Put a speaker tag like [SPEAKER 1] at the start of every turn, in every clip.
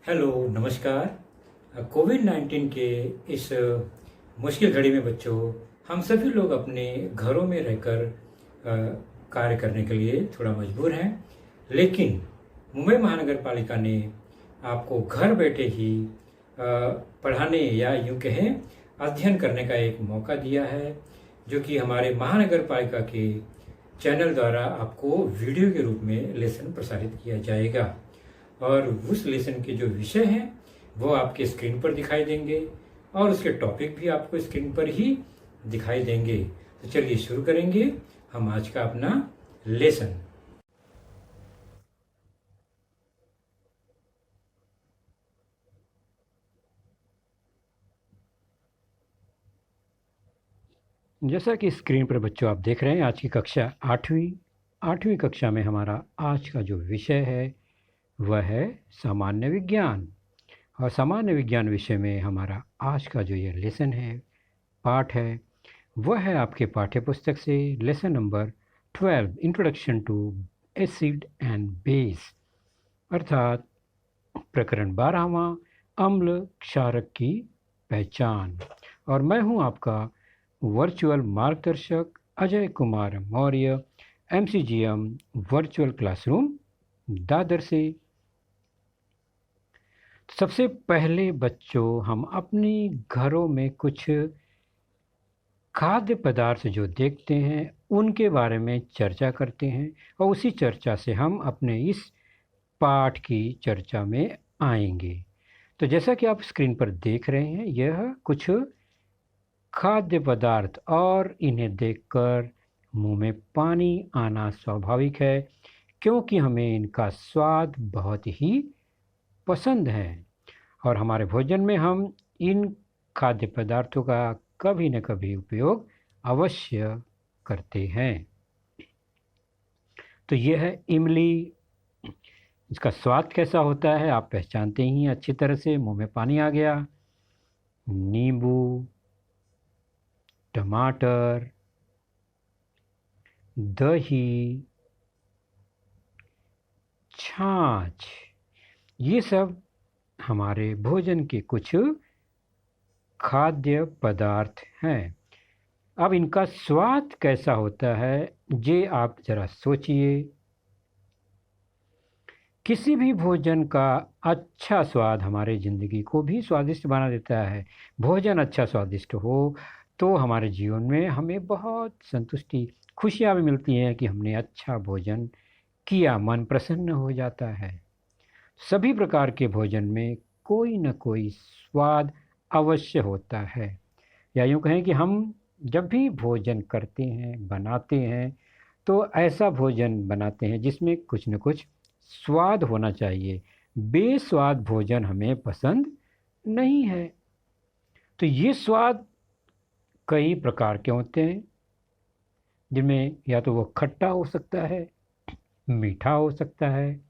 [SPEAKER 1] Hello, नमस्कार। कोविड-19 के इस मुश्किल घड़ी में बच्चों, हम सभी लोग अपने घरों में रहकर कार्य करने के लिए थोड़ा मजबूर हैं। लेकिन मुंबई महानगर पालिका ने आपको घर बैठे ही पढ़ाने या यूँ कहें अध्ययन करने का एक मौका दिया है, जो कि हमारे महानगर पालिका के चैनल द्वारा आपको वीडियो के रूप में लेसन प्रसारित किया जाएगा। और उस लेसन के जो विषय हैं वो आपके स्क्रीन पर दिखाई देंगे और उसके टॉपिक भी आपको स्क्रीन पर ही दिखाई देंगे। तो चलिए शुरू करेंगे हम आज का अपना लेसन। जैसा कि स्क्रीन पर बच्चों आप देख रहे हैं, आज की कक्षा आठवीं कक्षा में हमारा आज का जो विषय है वह है सामान्य विज्ञान। और सामान्य विज्ञान विषय में हमारा आज का जो ये लेसन है, पाठ है, वह है आपके पाठ्य पुस्तक से lesson number 12 introduction to acid and base, अर्थात प्रकरण 12वां अम्ल क्षारक की पहचान। और मैं हूं आपका वर्चुअल मार्गदर्शक Ajay Kumar Maurya, MCGM virtual classroom Dadar से। सबसे पहले बच्चों, हम अपनी घरों में कुछ खाद्य पदार्थ जो देखते हैं उनके बारे में चर्चा करते हैं और उसी चर्चा से हम अपने इस पाठ की चर्चा में आएंगे। तो जैसा कि आप स्क्रीन पर देख रहे हैं, यह कुछ खाद्य पदार्थ और इन्हें देखकर मुंह में पानी आना स्वाभाविक है, क्योंकि हमें इनका स्वाद बहुत ही पसंद है और हमारे भोजन में हम इन खाद्य पदार्थों का कभी न कभी उपयोग अवश्य करते हैं। तो यह है इमली। इसका स्वाद कैसा होता है आप पहचानते ही अच्छी तरह से, मुंह में पानी आ गया। नींबू, टमाटर, दही, छाछ, ये सब हमारे भोजन के कुछ खाद्य पदार्थ हैं। अब इनका स्वाद कैसा होता है ये आप ज़रा सोचिए। किसी भी भोजन का अच्छा स्वाद हमारे ज़िंदगी को भी स्वादिष्ट बना देता है। भोजन अच्छा स्वादिष्ट हो तो हमारे जीवन में हमें बहुत संतुष्टि, खुशियाँ भी मिलती हैं कि हमने अच्छा भोजन किया, मन प्रसन्न हो जाता है। सभी प्रकार के भोजन में कोई न कोई स्वाद अवश्य होता है, या यूँ कहें कि हम जब भी भोजन करते हैं, बनाते हैं, तो ऐसा भोजन बनाते हैं जिसमें कुछ न कुछ स्वाद होना चाहिए। बेस्वाद भोजन हमें पसंद नहीं है। तो ये स्वाद कई प्रकार के होते हैं, जिनमें या तो वो खट्टा हो सकता है, मीठा हो सकता है,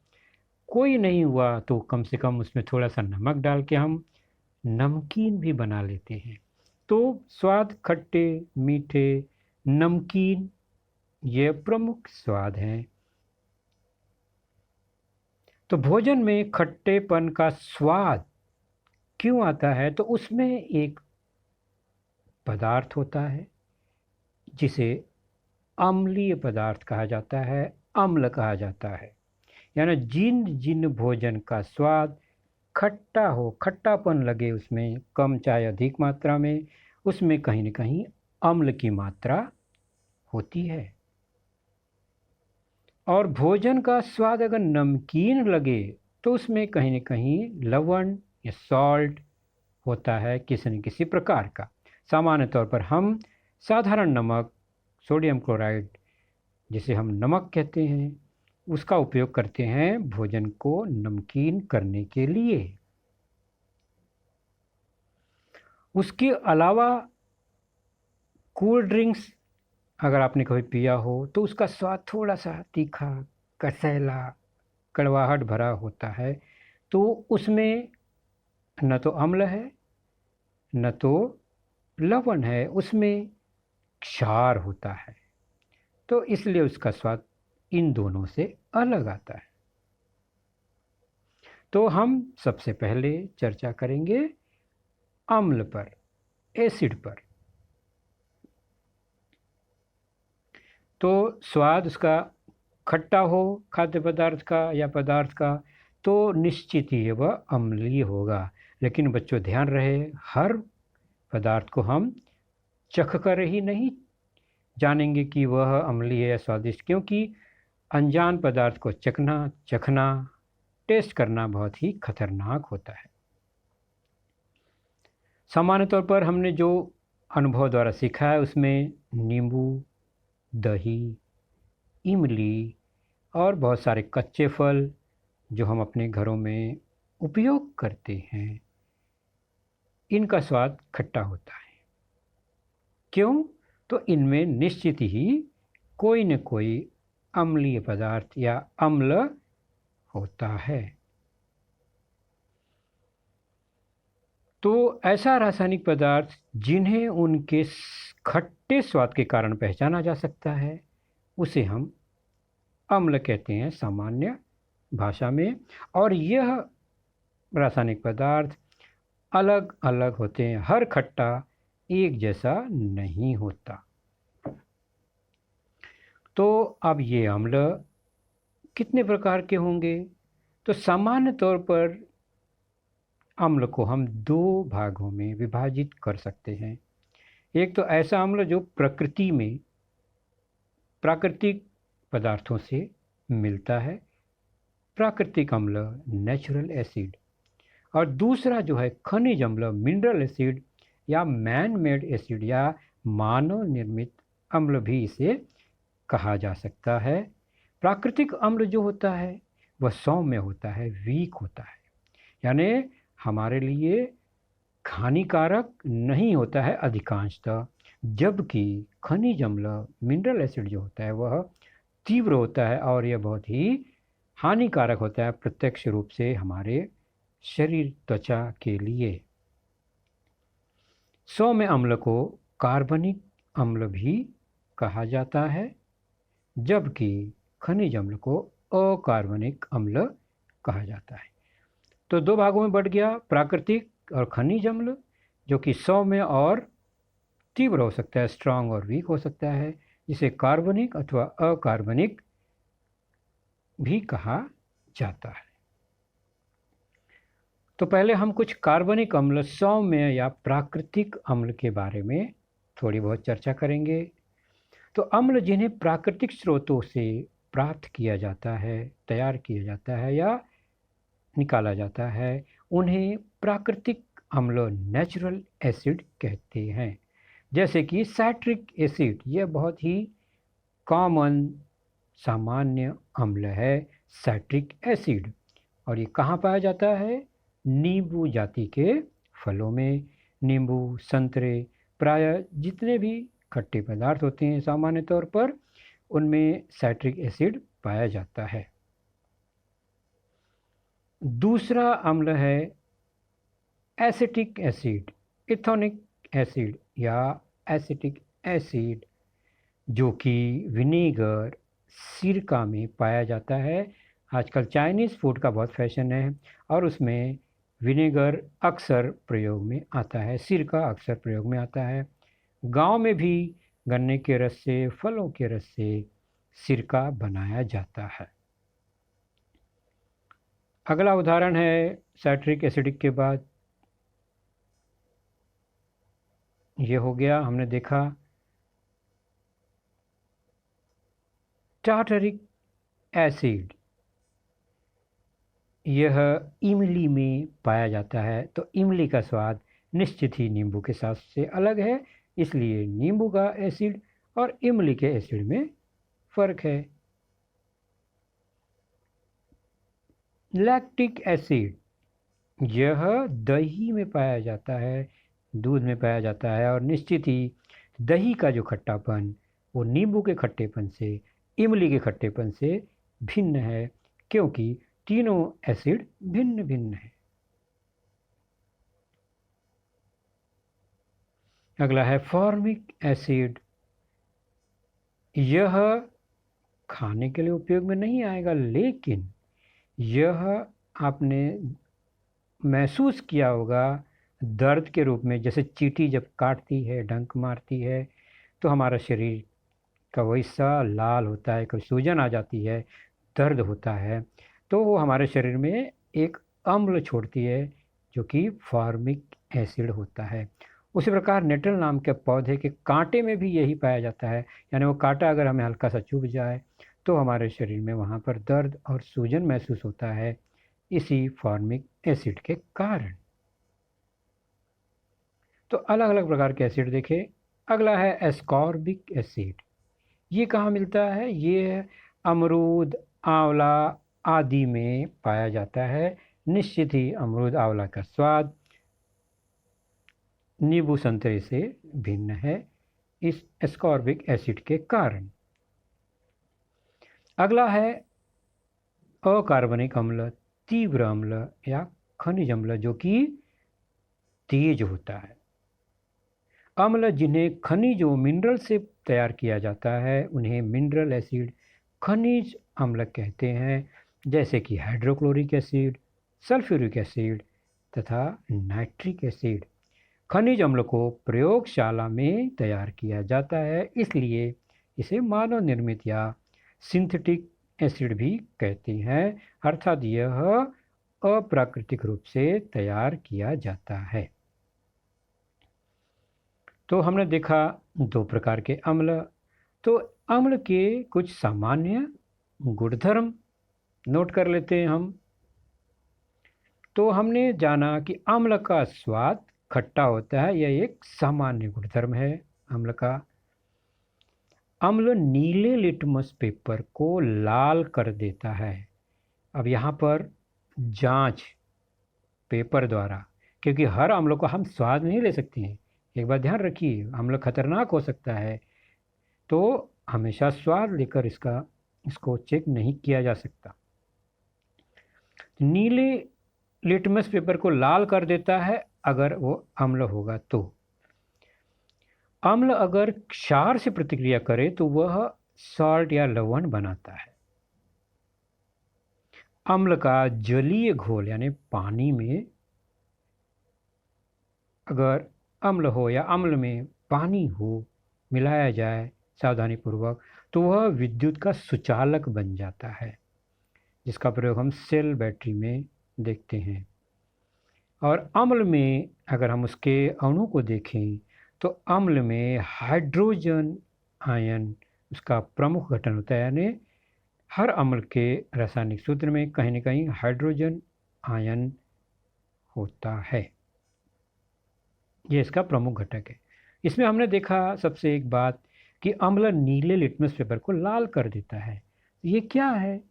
[SPEAKER 1] कोई नहीं हुआ तो कम से कम उसमें थोड़ा सा नमक डाल के हम नमकीन भी बना लेते हैं। तो स्वाद खट्टे, मीठे, नमकीन, ये प्रमुख स्वाद हैं। तो भोजन में खट्टेपन का स्वाद क्यों आता है? तो उसमें एक पदार्थ होता है जिसे अम्लीय पदार्थ कहा जाता है, अम्ल कहा जाता है। यानी जिन जिन भोजन का स्वाद खट्टा हो, खट्टापन लगे उसमें कम चाहे अधिक मात्रा में, उसमें कहीं न कहीं अम्ल की मात्रा होती है। और भोजन का स्वाद अगर नमकीन लगे तो उसमें कहीं न कहीं लवण या सॉल्ट होता है किसी न किसी प्रकार का। सामान्य तौर पर हम साधारण नमक, सोडियम क्लोराइड, जिसे हम नमक कहते हैं, उसका उपयोग करते हैं भोजन को नमकीन करने के लिए। उसके अलावा कोल्ड ड्रिंक्स अगर आपने कभी पिया हो तो उसका स्वाद थोड़ा सा तीखा, कसैला, कड़वाहट भरा होता है। तो उसमें न तो अम्ल है, न तो लवण है, उसमें क्षार होता है। तो इसलिए उसका स्वाद इन दोनों से अलग आता है। तो हम सबसे पहले चर्चा करेंगे अम्ल पर, एसिड पर। तो स्वाद उसका खट्टा हो खाद्य पदार्थ का या पदार्थ का, तो निश्चित ही वह अम्लीय होगा। लेकिन बच्चों ध्यान रहे, हर पदार्थ को हम चख कर ही नहीं जानेंगे कि वह अम्लीय है या स्वादिष्ट, क्योंकि अनजान पदार्थ को चखना, टेस्ट करना बहुत ही खतरनाक होता है। सामान्य तौर पर हमने जो अनुभव द्वारा सीखा है उसमें नींबू, दही, इमली और बहुत सारे कच्चे फल जो हम अपने घरों में उपयोग करते हैं, इनका स्वाद खट्टा होता है। क्यों? तो इनमें निश्चित ही कोई न कोई अम्लीय पदार्थ या अम्ल होता है। तो ऐसा रासायनिक पदार्थ जिन्हें उनके खट्टे स्वाद के कारण पहचाना जा सकता है, उसे हम अम्ल कहते हैं सामान्य भाषा में। और यह रासायनिक पदार्थ अलग अलग होते हैं, हर खट्टा एक जैसा नहीं होता। तो अब ये अम्ल कितने प्रकार के होंगे? तो सामान्य तौर पर अम्ल को हम दो भागों में विभाजित कर सकते हैं। एक तो ऐसा अम्ल जो प्रकृति में प्राकृतिक पदार्थों से मिलता है, प्राकृतिक अम्ल नेचुरल एसिड। और दूसरा जो है खनिज अम्ल मिनरल एसिड या मैन मेड एसिड या मानव निर्मित अम्ल भी इसे कहा जा सकता है। प्राकृतिक अम्ल जो होता है वह सौम्य होता है, वीक होता है, यानी हमारे लिए हानिकारक नहीं होता है अधिकांशतः। जबकि खनिज अम्ल मिनरल एसिड जो होता है वह तीव्र होता है और यह बहुत ही हानिकारक होता है प्रत्यक्ष रूप से हमारे शरीर त्वचा के लिए। सौम्य अम्ल को कार्बनिक अम्ल भी कहा जाता है, जबकि खनिज अम्ल को अकार्बनिक अम्ल कहा जाता है। तो दो भागों में बढ़ गया, प्राकृतिक और खनिज अम्ल, जो कि सौम्य और तीव्र हो सकता है, स्ट्रांग और वीक हो सकता है, जिसे कार्बनिक अथवा अकार्बनिक भी कहा जाता है। तो पहले हम कुछ कार्बनिक अम्ल, सौम्य या प्राकृतिक अम्ल के बारे में थोड़ी बहुत चर्चा करेंगे। तो अम्ल जिन्हें प्राकृतिक स्रोतों से प्राप्त किया जाता है, तैयार किया जाता है या निकाला जाता है, उन्हें प्राकृतिक अम्ल नेचुरल एसिड कहते हैं। जैसे कि साइट्रिक एसिड, यह बहुत ही कॉमन सामान्य अम्ल है साइट्रिक एसिड। और ये कहाँ पाया जाता है? नींबू जाति के फलों में। नींबू, संतरे, प्रायः जितने भी खट्टे पदार्थ होते हैं सामान्य तौर पर उनमें साइट्रिक एसिड पाया जाता है। दूसरा अम्ल है एसिटिक एसिड, इथोनिक एसिड या एसिटिक एसिड, जो कि विनेगर, सिरका में पाया जाता है। आजकल चाइनीज़ फूड का बहुत फैशन है और उसमें विनेगर अक्सर प्रयोग में आता है, सिरका अक्सर प्रयोग में आता है। गांव में भी गन्ने के रस से, फलों के रस से सिरका बनाया जाता है। अगला उदाहरण है साइट्रिक एसिडिक के बाद, ये हो गया, हमने देखा टार्टरिक एसिड, यह इमली में पाया जाता है। तो इमली का स्वाद निश्चित ही नींबू के स्वाद से अलग है, इसलिए नींबू का एसिड और इमली के एसिड में फ़र्क है। लैक्टिक एसिड, यह दही में पाया जाता है, दूध में पाया जाता है और निश्चित ही दही का जो खट्टापन वो नींबू के खट्टेपन से, इमली के खट्टेपन से भिन्न है, क्योंकि तीनों एसिड भिन्न भिन्न है। अगला है फॉर्मिक एसिड, यह खाने के लिए उपयोग में नहीं आएगा, लेकिन यह आपने महसूस किया होगा दर्द के रूप में, जैसे चींटी जब काटती है, डंक मारती है, तो हमारा शरीर का वही सा लाल होता है, कभी सूजन आ जाती है, दर्द होता है, तो वो हमारे शरीर में एक अम्ल छोड़ती है जो कि फॉर्मिक एसिड होता है। उसी प्रकार नेटल नाम के पौधे के कांटे में भी यही पाया जाता है, यानी वो कांटा अगर हमें हल्का सा चुभ जाए तो हमारे शरीर में वहाँ पर दर्द और सूजन महसूस होता है, इसी फॉर्मिक एसिड के कारण। तो अलग अलग प्रकार के एसिड देखें। अगला है एस्कॉर्बिक एसिड। ये कहाँ मिलता है? ये अमरूद, आंवला आदि में पाया जाता है। निश्चित ही अमरूद आंवला का स्वाद नींबू संतरे से भिन्न है इस एस्कॉर्बिक एसिड के कारण। अगला है अकार्बनिक अम्ल, तीव्र अम्ल या खनिज अम्ल, जो कि तेज होता है। अम्ल जिन्हें खनिजों मिनरल से तैयार किया जाता है उन्हें मिनरल एसिड, खनिज अम्ल कहते हैं, जैसे कि हाइड्रोक्लोरिक एसिड, सल्फ्यूरिक एसिड तथा नाइट्रिक एसिड। खनिज अम्ल को प्रयोगशाला में तैयार किया जाता है, इसलिए इसे मानव निर्मित या सिंथेटिक एसिड भी कहते हैं, अर्थात यह अप्राकृतिक रूप से तैयार किया जाता है। तो हमने देखा दो प्रकार के अम्ल। तो अम्ल के कुछ सामान्य गुणधर्म नोट कर लेते हैं हम। तो हमने जाना कि अम्ल का स्वाद खट्टा होता है, यह एक सामान्य गुणधर्म है अम्ल का। अम्ल नीले लिटमस पेपर को लाल कर देता है। अब यहाँ पर जांच पेपर द्वारा, क्योंकि हर अम्ल को हम स्वाद नहीं ले सकते हैं, एक बात ध्यान रखिए, अम्ल खतरनाक हो सकता है, तो हमेशा स्वाद लेकर इसको चेक नहीं किया जा सकता। नीले लिटमस पेपर को लाल कर देता है अगर वो अम्ल होगा तो। अम्ल अगर क्षार से प्रतिक्रिया करे तो वह सॉल्ट या लवण बनाता है। अम्ल का जलीय घोल यानी पानी में अगर अम्ल हो या अम्ल में पानी हो मिलाया जाए सावधानी पूर्वक, तो वह विद्युत का सुचालक बन जाता है, जिसका प्रयोग हम सेल बैटरी में देखते हैं। और अम्ल में अगर हम उसके अणु को देखें तो अम्ल में हाइड्रोजन आयन उसका प्रमुख घटक होता है, यानी हर अम्ल के रासायनिक सूत्र में कहीं न कहीं हाइड्रोजन आयन होता है, ये इसका प्रमुख घटक है। इसमें हमने देखा सबसे एक बात कि अम्ल नीले लिटमस पेपर को लाल कर देता है। ये क्या है?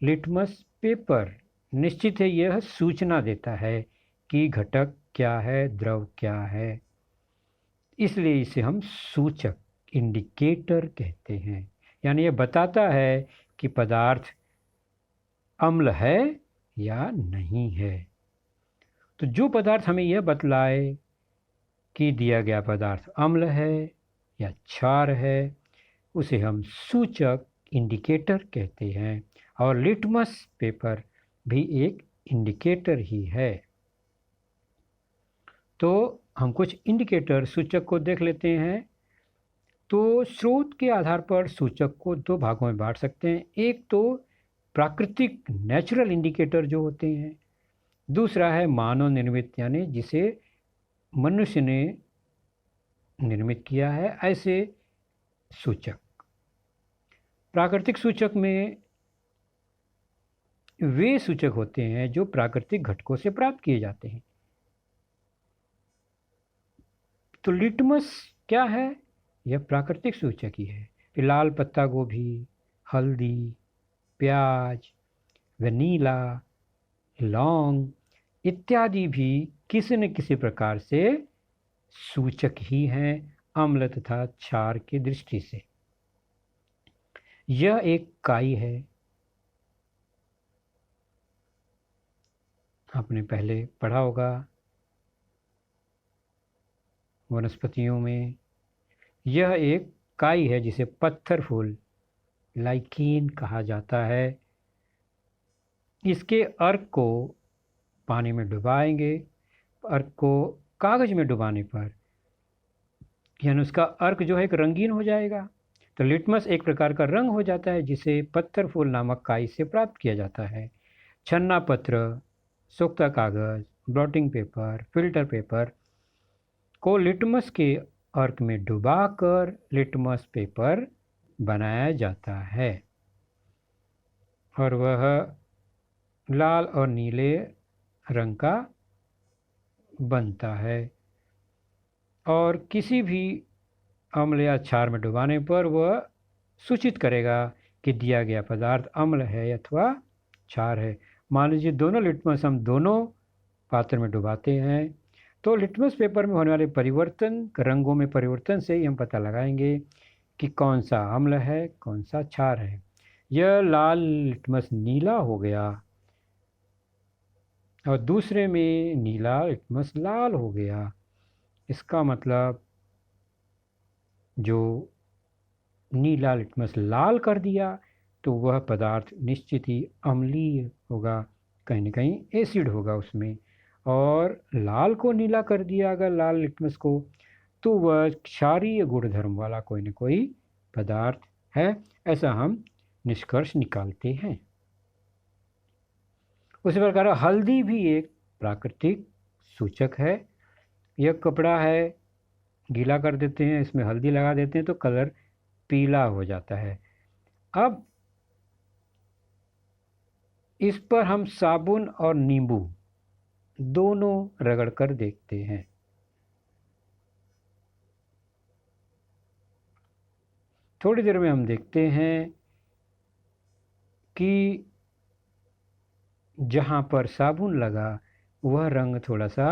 [SPEAKER 1] लिटमस पेपर निश्चित है यह सूचना देता है कि घटक क्या है, द्रव क्या है, इसलिए इसे हम सूचक, इंडिकेटर कहते हैं। यानी यह बताता है कि पदार्थ अम्ल है या नहीं है। तो जो पदार्थ हमें यह बतलाए कि दिया गया पदार्थ अम्ल है या क्षार है, उसे हम सूचक, इंडिकेटर कहते हैं। और लिटमस पेपर भी एक इंडिकेटर ही है। तो हम कुछ इंडिकेटर सूचक को देख लेते हैं। तो स्रोत के आधार पर सूचक को दो भागों में बांट सकते हैं। एक तो प्राकृतिक नेचुरल इंडिकेटर जो होते हैं, दूसरा है मानव निर्मित, यानी जिसे मनुष्य ने निर्मित किया है ऐसे सूचक। प्राकृतिक सूचक में वे सूचक होते हैं जो प्राकृतिक घटकों से प्राप्त किए जाते हैं। तो लिटमस क्या है? यह प्राकृतिक सूचक ही है। लाल पत्ता गोभी, हल्दी, प्याज, वनीला, लौंग इत्यादि भी किसी न किसी प्रकार से सूचक ही हैं अम्ल तथा क्षार की दृष्टि से। यह एक काई है, आपने पहले पढ़ा होगा वनस्पतियों में। यह एक काई है जिसे पत्थर फूल, लाइकीन कहा जाता है। इसके अर्क को पानी में डुबाएंगे। अर्क को कागज़ में डुबाने पर यानी उसका अर्क जो है एक रंगीन हो जाएगा। तो लिटमस एक प्रकार का रंग हो जाता है जिसे पत्थर फूल नामक काई से प्राप्त किया जाता है। छन्ना पत्र, सूखा कागज़, ब्लॉटिंग पेपर, फिल्टर पेपर को लिटमस के अर्क में डुबाकर लिटमस पेपर बनाया जाता है और वह लाल और नीले रंग का बनता है। और किसी भी अम्ल या क्षार में डुबाने पर वह सूचित करेगा कि दिया गया पदार्थ अम्ल है अथवा क्षार है। मान लीजिए दोनों लिटमस हम दोनों पात्र में डुबाते हैं तो लिटमस पेपर में होने वाले परिवर्तन, रंगों में परिवर्तन से ही हम पता लगाएंगे कि कौन सा अम्ल है कौन सा क्षार है। यह लाल लिटमस नीला हो गया और दूसरे में नीला लिटमस लाल हो गया। इसका मतलब जो नीला लिटमस लाल कर दिया तो वह पदार्थ निश्चित ही अम्लीय होगा, कहीं न कहीं एसिड होगा उसमें। और लाल को नीला कर दिया अगर लाल लिटमस को तो वह क्षारीय गुणधर्म वाला कोई न कोई पदार्थ है, ऐसा हम निष्कर्ष निकालते हैं। उसी प्रकार हल्दी भी एक प्राकृतिक सूचक है। यह कपड़ा है, गीला कर देते हैं, इसमें हल्दी लगा देते हैं तो कलर पीला हो जाता है। अब इस पर हम साबुन और नींबू दोनों रगड़ कर देखते हैं। थोड़ी देर में हम देखते हैं कि जहाँ पर साबुन लगा वह रंग थोड़ा सा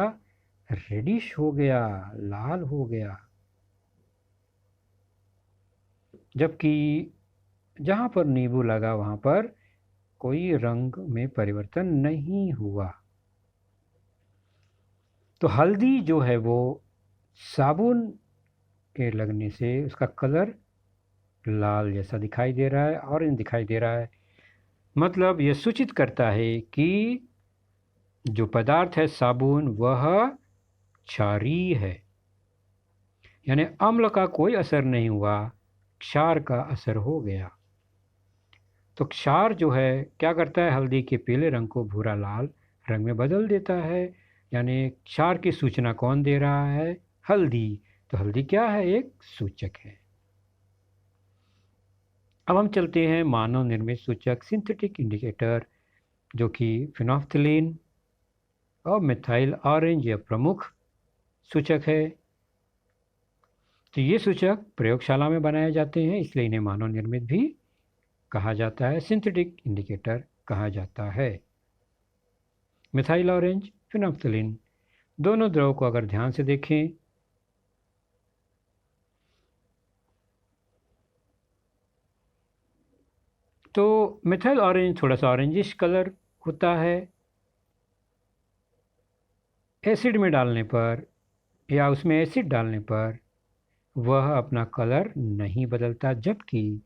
[SPEAKER 1] रेडिश हो गया, लाल हो गया, जबकि जहाँ पर नींबू लगा वहाँ पर कोई रंग में परिवर्तन नहीं हुआ। तो हल्दी जो है वो साबुन के लगने से उसका कलर लाल जैसा दिखाई दे रहा है, ऑरेंज दिखाई दे रहा है। मतलब यह सूचित करता है कि जो पदार्थ है साबुन वह क्षारीय है, यानी अम्ल का कोई असर नहीं हुआ, क्षार का असर हो गया। तो क्षार जो है क्या करता है, हल्दी के पीले रंग को भूरा लाल रंग में बदल देता है। यानी क्षार की सूचना कौन दे रहा है, हल्दी। तो हल्दी क्या है, एक सूचक है। अब हम चलते हैं मानव निर्मित सूचक सिंथेटिक इंडिकेटर, जो कि फिनोल्फ्थलीन और मिथाइल ऑरेंज यह प्रमुख सूचक है। तो ये सूचक प्रयोगशाला में बनाए जाते हैं, इसलिए इन्हें मानव निर्मित भी कहा जाता है, सिंथेटिक इंडिकेटर कहा जाता है। मिथाइल ऑरेंज, फिनोल्फ्थलीन दोनों द्रव को अगर ध्यान से देखें तो मिथाइल ऑरेंज थोड़ा सा ऑरेंजिश कलर होता है। एसिड में डालने पर या उसमें एसिड डालने पर वह अपना कलर नहीं बदलता, जबकि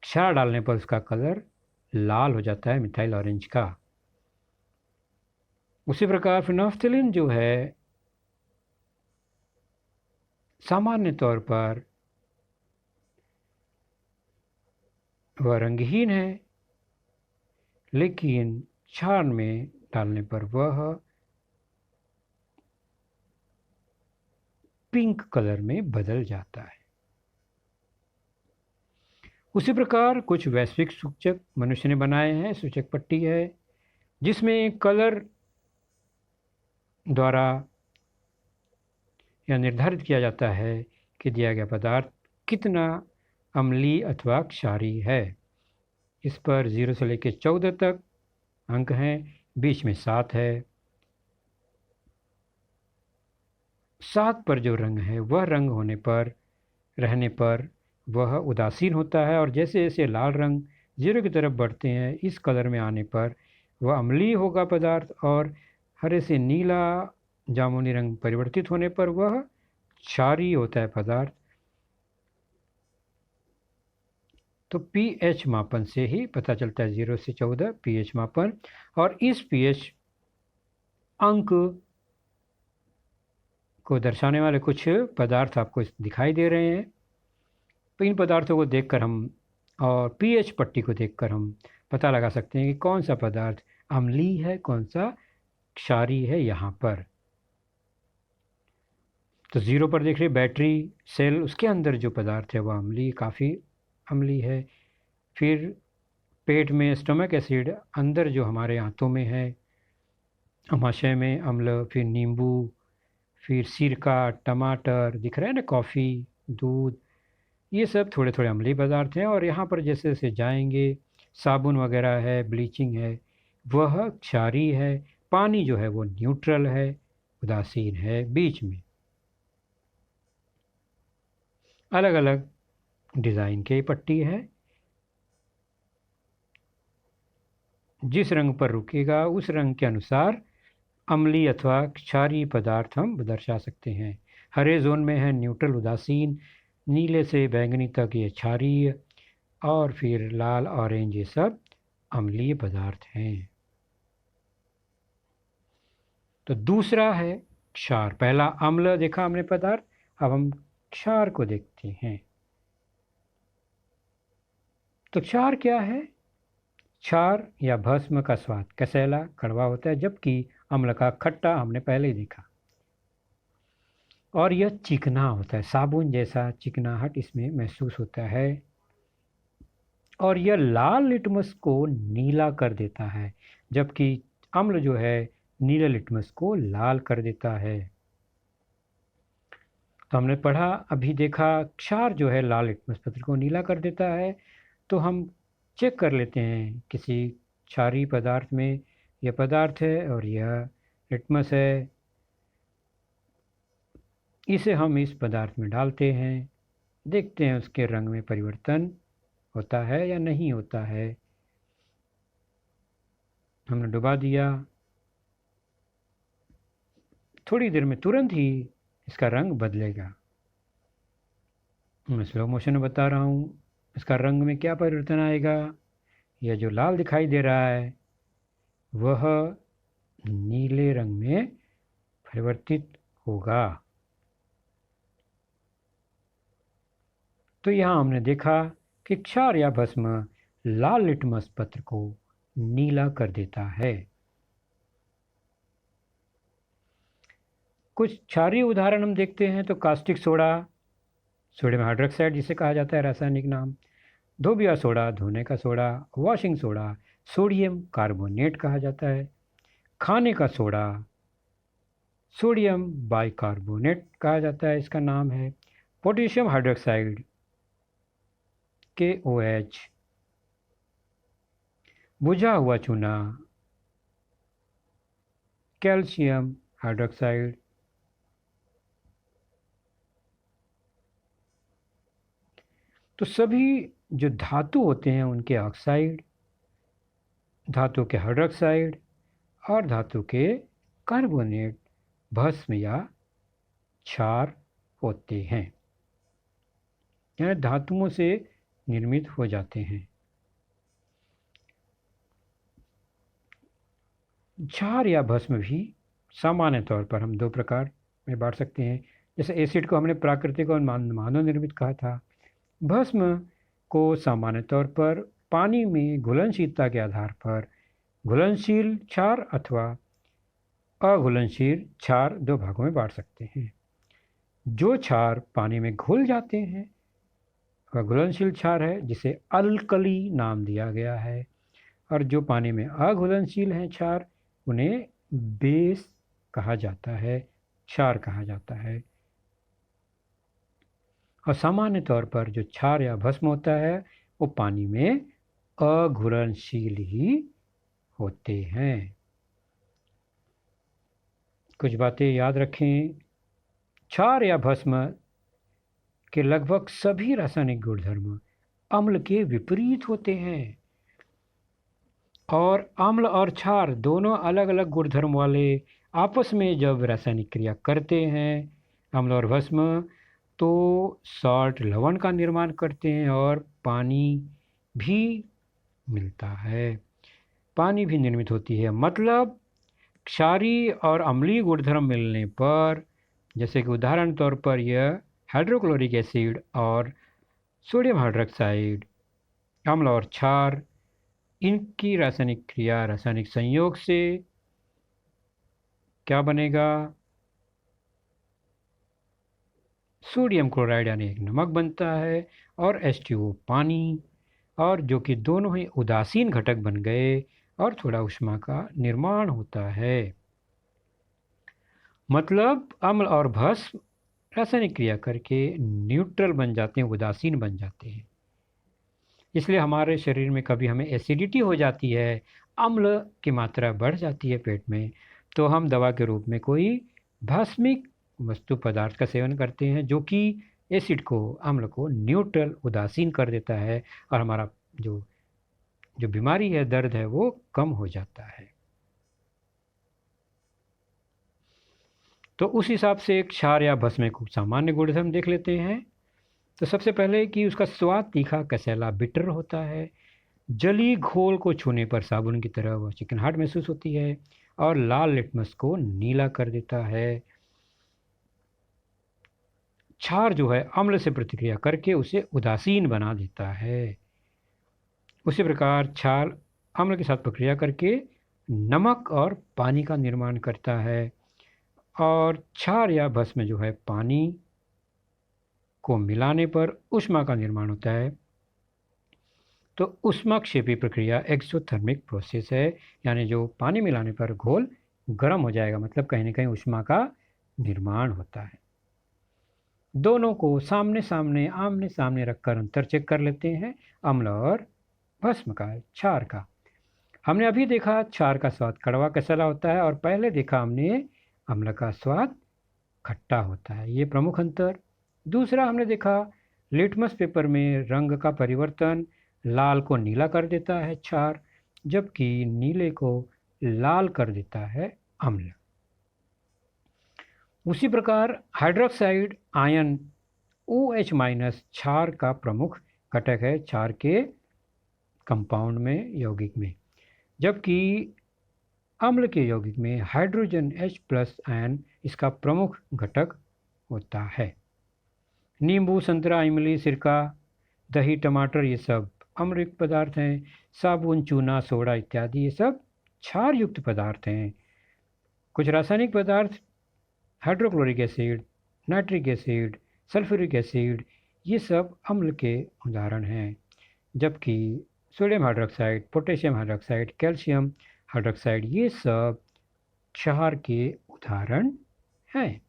[SPEAKER 1] क्षार डालने पर उसका कलर लाल हो जाता है मिथाइल ऑरेंज का। उसी प्रकार फिनोल्फ्थलीन जो है सामान्य तौर पर वह रंगहीन है, लेकिन क्षार में डालने पर वह पिंक कलर में बदल जाता है। उसी प्रकार कुछ वैश्विक सूचक मनुष्य ने बनाए हैं। सूचक पट्टी है जिसमें कलर द्वारा यह निर्धारित किया जाता है कि दिया गया पदार्थ कितना अम्लीय अथवा क्षारीय है। इस पर 0 से लेकर 14 तक अंक हैं, बीच में 7 है। 7 पर जो रंग है वह रंग रहने पर वह उदासीन होता है, और जैसे जैसे लाल रंग 0 की तरफ बढ़ते हैं इस कलर में आने पर वह अम्लीय होगा पदार्थ, और हरे से नीला जामुनी रंग परिवर्तित होने पर वह क्षारीय होता है पदार्थ। तो pH मापन से ही पता चलता है, 0 से 14 pH मापन। और इस pH अंक को दर्शाने वाले कुछ पदार्थ आपको दिखाई दे रहे हैं। तो इन पदार्थों को देखकर हम और pH पट्टी को देखकर हम पता लगा सकते हैं कि कौन सा पदार्थ अम्लीय है, कौन सा क्षारीय है। यहाँ पर तो 0 पर देख रहे बैटरी सेल, उसके अंदर जो पदार्थ है वह अम्लीय, काफ़ी अम्लीय है। फिर पेट में स्टमक एसिड, अंदर जो हमारे आंतों में है, अमाशय में अम्ल, फिर नींबू, फिर सिरका, टमाटर दिख रहा है ना, कॉफ़ी, दूध, ये सब थोड़े थोड़े अम्लीय पदार्थ हैं। और यहाँ पर जैसे जैसे जाएंगे, साबुन वगैरह है, ब्लीचिंग है, वह क्षारीय है। पानी जो है वो न्यूट्रल है, उदासीन है, बीच में। अलग अलग डिज़ाइन की पट्टी है, जिस रंग पर रुकेगा उस रंग के अनुसार अम्लीय अथवा क्षारीय पदार्थ हम दर्शा सकते हैं। हरे जोन में है न्यूट्रल, उदासीन, नीले से बैंगनी तक ये क्षारीय, और फिर लाल, ऑरेंज, ये सब अम्लीय पदार्थ हैं। तो दूसरा है क्षार। पहला अम्ल देखा हमने पदार्थ, अब हम क्षार को देखते हैं। तो क्षार क्या है? क्षार या भस्म का स्वाद कसैला, कड़वा होता है, जबकि अम्ल का खट्टा हमने पहले ही देखा। और यह चिकना होता है, साबुन जैसा चिकनाहट इसमें महसूस होता है। और यह लाल लिटमस को नीला कर देता है, जबकि अम्ल जो है नीले लिटमस को लाल कर देता है। तो हमने पढ़ा, अभी देखा, क्षार जो है लाल लिटमस पत्र को नीला कर देता है। तो हम चेक कर लेते हैं किसी क्षारीय पदार्थ में, यह पदार्थ है और यह लिटमस है। इसे हम इस पदार्थ में डालते हैं, देखते हैं उसके रंग में परिवर्तन होता है या नहीं होता है। हमने डुबा दिया, थोड़ी देर में तुरंत ही इसका रंग बदलेगा। मैं स्लो मोशन में बता रहा हूँ, इसका रंग में क्या परिवर्तन आएगा। यह जो लाल दिखाई दे रहा है वह नीले रंग में परिवर्तित होगा। तो यहाँ हमने देखा कि क्षार या भस्म लाल लिटमस पत्र को नीला कर देता है। कुछ क्षारीय उदाहरण हम देखते हैं। तो कास्टिक सोडा, सोडियम हाइड्रोक्साइड जिसे कहा जाता है रासायनिक नाम, धोबिया सोडा, धोने का soda, washing soda, sodium carbonate कहा जाता है। खाने का सोडा, सोडियम बाइकार्बोनेट कहा जाता है, इसका नाम है। पोटेशियम हाइड्रोक्साइड, KOH, बुझा हुआ चूना, कैल्शियम हाइड्रोक्साइड। तो सभी जो धातु होते हैं उनके ऑक्साइड, धातु के हाइड्रोक्साइड और धातु के कार्बोनेट भस्म या क्षार होते हैं, यानी धातुओं से निर्मित हो जाते हैं। क्षार या भस्म भी सामान्य तौर पर हम दो प्रकार में बांट सकते हैं। जैसे एसिड को हमने प्राकृतिक और मानव निर्मित कहा था। भस्म को सामान्य तौर पर पानी में घुलनशीलता के आधार पर घुलनशील क्षार अथवा अघुलनशील क्षार दो भागों में बांट सकते हैं। जो क्षार पानी में घुल जाते हैं वह घुलनशील क्षार है, जिसे अल्कली नाम दिया गया है। और जो पानी में अघुलनशील हैं क्षार, उन्हें बेस कहा जाता है, क्षार कहा जाता है। और सामान्य तौर पर जो क्षार या भस्म होता है वो पानी में अघुलनशील ही होते हैं। कुछ बातें याद रखें। क्षार या भस्म के लगभग सभी रासायनिक गुणधर्म अम्ल के विपरीत होते हैं। और अम्ल और क्षार दोनों अलग अलग गुणधर्म वाले आपस में जब रासायनिक क्रिया करते हैं, अम्ल और भस्म, तो सॉल्ट लवण का निर्माण करते हैं और पानी भी मिलता है, पानी भी निर्मित होती है। मतलब क्षारीय और अम्लीय गुणधर्म मिलने पर, जैसे कि उदाहरण तौर पर यह हाइड्रोक्लोरिक एसिड और सोडियम हाइड्रोक्साइड, अम्ल और क्षार, इनकी रासायनिक क्रिया, रासायनिक संयोग से क्या बनेगा? सोडियम क्लोराइड यानी एक नमक बनता है, और H2O पानी, और जो कि दोनों ही उदासीन घटक बन गए और थोड़ा ऊष्मा का निर्माण होता है। मतलब अम्ल और भस्म रासायनिक क्रिया करके न्यूट्रल बन जाते हैं, उदासीन बन जाते हैं। इसलिए हमारे शरीर में कभी हमें एसिडिटी हो जाती है, अम्ल की मात्रा बढ़ जाती है पेट में, तो हम दवा के रूप में कोई भस्मिक वस्तु पदार्थ का सेवन करते हैं, जो कि एसिड को, अम्ल को न्यूट्रल, उदासीन कर देता है, और हमारा जो जो बीमारी है, दर्द है, वो कम हो जाता है। तो उस हिसाब से क्षार या भस्म को सामान्य गुणधर्म देख लेते हैं। तो सबसे पहले कि उसका स्वाद तीखा, कसैला, बिटर होता है। जली घोल को छूने पर साबुन की तरह वह चिकनाहट महसूस होती है, और लाल लिटमस को नीला कर देता है। क्षार जो है अम्ल से प्रतिक्रिया करके उसे उदासीन बना देता है। उसी प्रकार क्षार अम्ल के साथ प्रक्रिया करके नमक और पानी का निर्माण करता है, और क्षार या भस्म जो है पानी को मिलाने पर ऊष्मा का निर्माण होता है। तो ऊष्माक्षेपी प्रक्रिया एक्सोथर्मिक प्रोसेस है, यानी जो पानी मिलाने पर घोल गर्म हो जाएगा, मतलब कहीं ना कहीं ऊष्मा का निर्माण होता है। दोनों को सामने सामने, आमने सामने रखकर अंतर चेक कर लेते हैं, अम्ल और भस्म का, क्षार का। हमने अभी देखा क्षार का स्वाद कड़वा कसला होता है, और पहले देखा हमने अम्ल का स्वाद खट्टा होता है, ये प्रमुख अंतर। दूसरा हमने देखा लिटमस पेपर में रंग का परिवर्तन, लाल को नीला कर देता है क्षार, जबकि नीले को लाल कर देता है अम्ल। उसी प्रकार हाइड्रोक्साइड आयन OH- क्षार का प्रमुख घटक है, क्षार के कंपाउंड में, यौगिक में, जबकि अम्ल के यौगिक में हाइड्रोजन H+ आयन इसका प्रमुख घटक होता है। नींबू, संतरा, इमली, सिरका, दही, टमाटर, ये सब अम्लयुक्त पदार्थ हैं। साबुन, चूना, सोडा इत्यादि ये सब क्षार युक्त पदार्थ हैं। कुछ रासायनिक पदार्थ hydrochloric acid, nitric acid, sulphuric acid, ये सब अम्ल के उदाहरण हैं, जबकि sodium hydroxide, potassium hydroxide, calcium hydroxide, ये सब क्षार के उदाहरण हैं।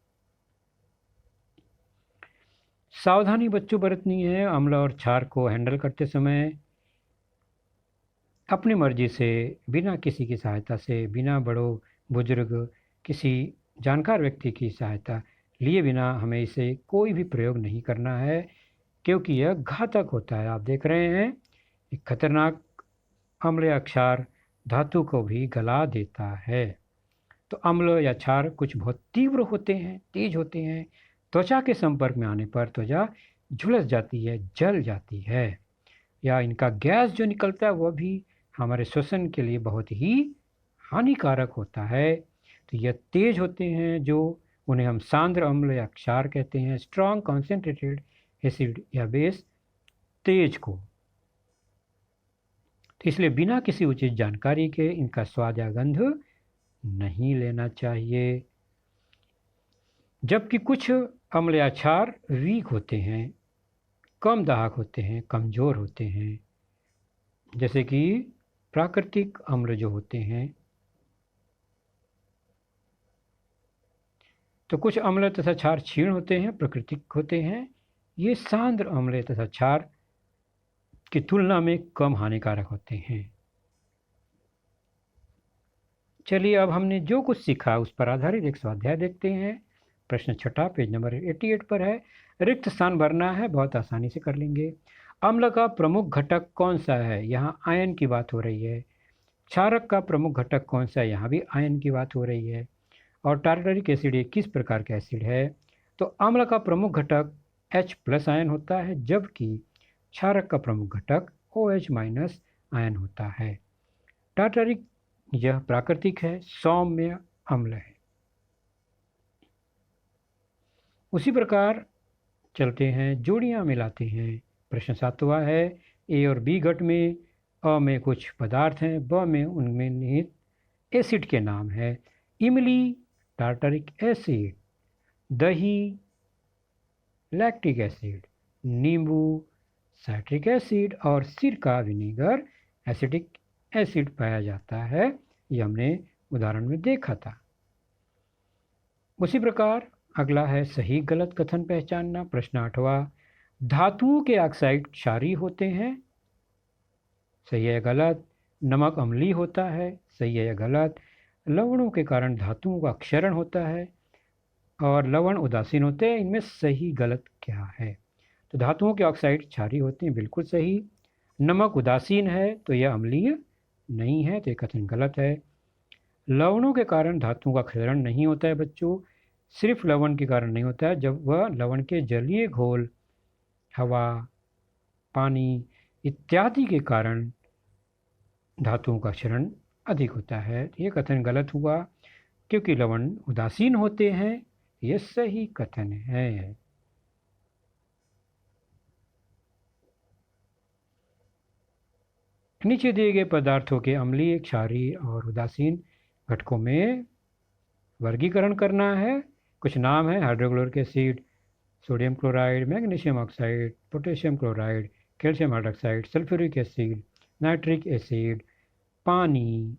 [SPEAKER 1] सावधानी बच्चों बरतनी है। अम्ल और क्षार को हैंडल करते समय अपनी मर्जी से, बिना किसी की सहायता से, बिना बड़ों बुजुर्ग, किसी जानकार व्यक्ति की सहायता लिए बिना हमें इसे कोई भी प्रयोग नहीं करना है, क्योंकि यह घातक होता है। आप देख रहे हैं, एक खतरनाक अम्ल या क्षार धातु को भी गला देता है। तो अम्ल या क्षार कुछ बहुत तीव्र होते हैं, तेज होते हैं, त्वचा के संपर्क में आने पर त्वचा झुलस जाती है, जल जाती है, या इनका गैस जो निकलता है वह भी हमारे श्वसन के लिए बहुत ही हानिकारक होता है। तो यह तेज होते हैं, जो उन्हें हम सांद्र अम्ल या क्षार कहते हैं, स्ट्रॉन्ग कॉन्सेंट्रेटेड एसिड या बेस, तेज को। तो इसलिए बिना किसी उचित जानकारी के इनका स्वाद या गंध नहीं लेना चाहिए। जबकि कुछ अम्ल या क्षार वीक होते हैं, कम दाहक होते हैं, कमज़ोर होते हैं, जैसे कि प्राकृतिक अम्ल जो होते हैं। तो कुछ अम्ल तथा क्षार क्षीण होते हैं, प्राकृतिक होते हैं। ये सांद्र अम्ल तथा क्षार की तुलना में कम हानिकारक होते हैं। चलिए, अब हमने जो कुछ सीखा उस पर आधारित एक स्वाध्याय देखते हैं। प्रश्न 6 पेज नंबर 88 पर है। रिक्त स्थान भरना है, बहुत आसानी से कर लेंगे। अम्ल का प्रमुख घटक कौन सा है? यहाँ आयन की बात हो रही है। क्षारक का प्रमुख घटक कौन सा है? यहाँ भी आयन की बात हो रही है। और टारटरिक एसिड ये किस प्रकार का एसिड है? तो अम्ल का प्रमुख घटक H+ आयन होता है, जबकि क्षारक का प्रमुख घटक OH माइनस आयन होता है। टार्टारिक यह प्राकृतिक है, सौम्य अम्ल है। उसी प्रकार चलते हैं, जोड़ियाँ मिलाते हैं। प्रश्न 7वां है, ए और बी घट में अ में कुछ पदार्थ हैं, ब में उनमें निहित एसिड के नाम है। इमली टार्टारिक एसिड, दही लैक्टिक एसिड, नींबू साइट्रिक एसिड और सिरका विनेगर एसिटिक एसिड पाया जाता है। ये हमने उदाहरण में देखा था। उसी प्रकार अगला है सही गलत कथन पहचानना। प्रश्न 8वां, धातुओं के ऑक्साइड क्षारीय होते हैं, सही है या गलत। नमक अम्लीय होता है, सही है या गलत। लवणों के कारण धातुओं का क्षरण होता है और लवण उदासीन होते हैं, इनमें सही गलत क्या है। तो धातुओं के ऑक्साइड क्षारीय होते हैं, बिल्कुल सही। नमक उदासीन है तो यह अम्लीय नहीं है, तो यह कथन गलत है। लवणों के कारण धातुओं का क्षरण नहीं होता है बच्चों, सिर्फ लवण के कारण नहीं होता है, जब वह लवण के जलीय घोल, हवा, पानी इत्यादि के कारण धातुओं का क्षरण अधिक होता है। ये कथन गलत हुआ, क्योंकि लवण उदासीन होते हैं, ये सही कथन है। नीचे दिए गए पदार्थों के अम्लीय, क्षारीय और उदासीन घटकों में वर्गीकरण करना है। कुछ नाम है, hydrochloric acid, sodium chloride, magnesium oxide, potassium chloride, calcium hydroxide, sulphuric acid, nitric acid, पानी,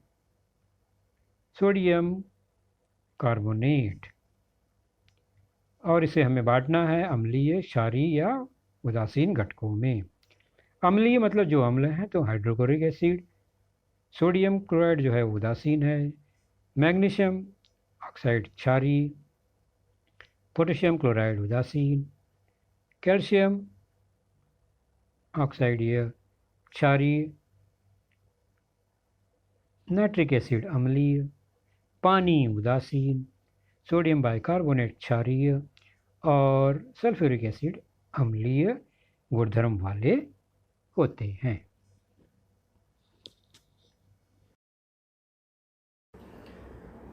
[SPEAKER 1] सोडियम कार्बोनेट। और इसे हमें बांटना है अम्लीय, क्षारीय या उदासीन घटकों में। अम्लीय मतलब जो अम्ल है, तो हाइड्रोक्लोरिक एसिड, सोडियम क्लोराइड जो है उदासीन है, मैग्नीशियम ऑक्साइड क्षारीय, पोटेशियम क्लोराइड उदासीन, कैल्शियम ऑक्साइड यह क्षारीय, नाइट्रिक एसिड अम्लीय, पानी उदासीन, सोडियम बाइकार्बोनेट क्षारीय और सल्फ्यूरिक एसिड अम्लीय गुणधर्म वाले होते हैं।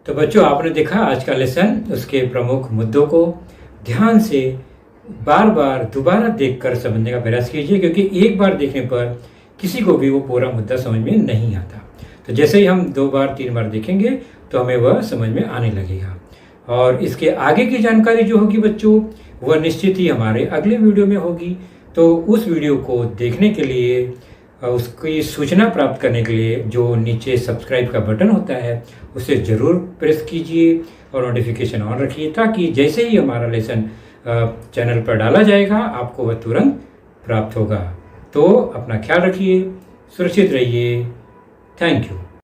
[SPEAKER 2] तो बच्चों, आपने देखा आज का लेसन, उसके प्रमुख मुद्दों को ध्यान से बार बार दोबारा देखकर समझने का प्रयास कीजिए, क्योंकि एक बार देखने पर किसी को भी वो पूरा मुद्दा समझ में नहीं आता। तो जैसे ही हम 2 बार 3 बार देखेंगे तो हमें वह समझ में आने लगेगा। और इसके आगे की जानकारी जो होगी बच्चों, वह निश्चित ही हमारे अगले वीडियो में होगी। तो उस वीडियो को देखने के लिए, उसकी सूचना प्राप्त करने के लिए जो नीचे सब्सक्राइब का बटन होता है उसे ज़रूर प्रेस कीजिए और नोटिफिकेशन ऑन रखिए, ताकि जैसे ही हमारा लेसन चैनल पर डाला जाएगा आपको वह तुरंत प्राप्त होगा। तो अपना ख्याल रखिए, सुरक्षित रहिए। Thank you.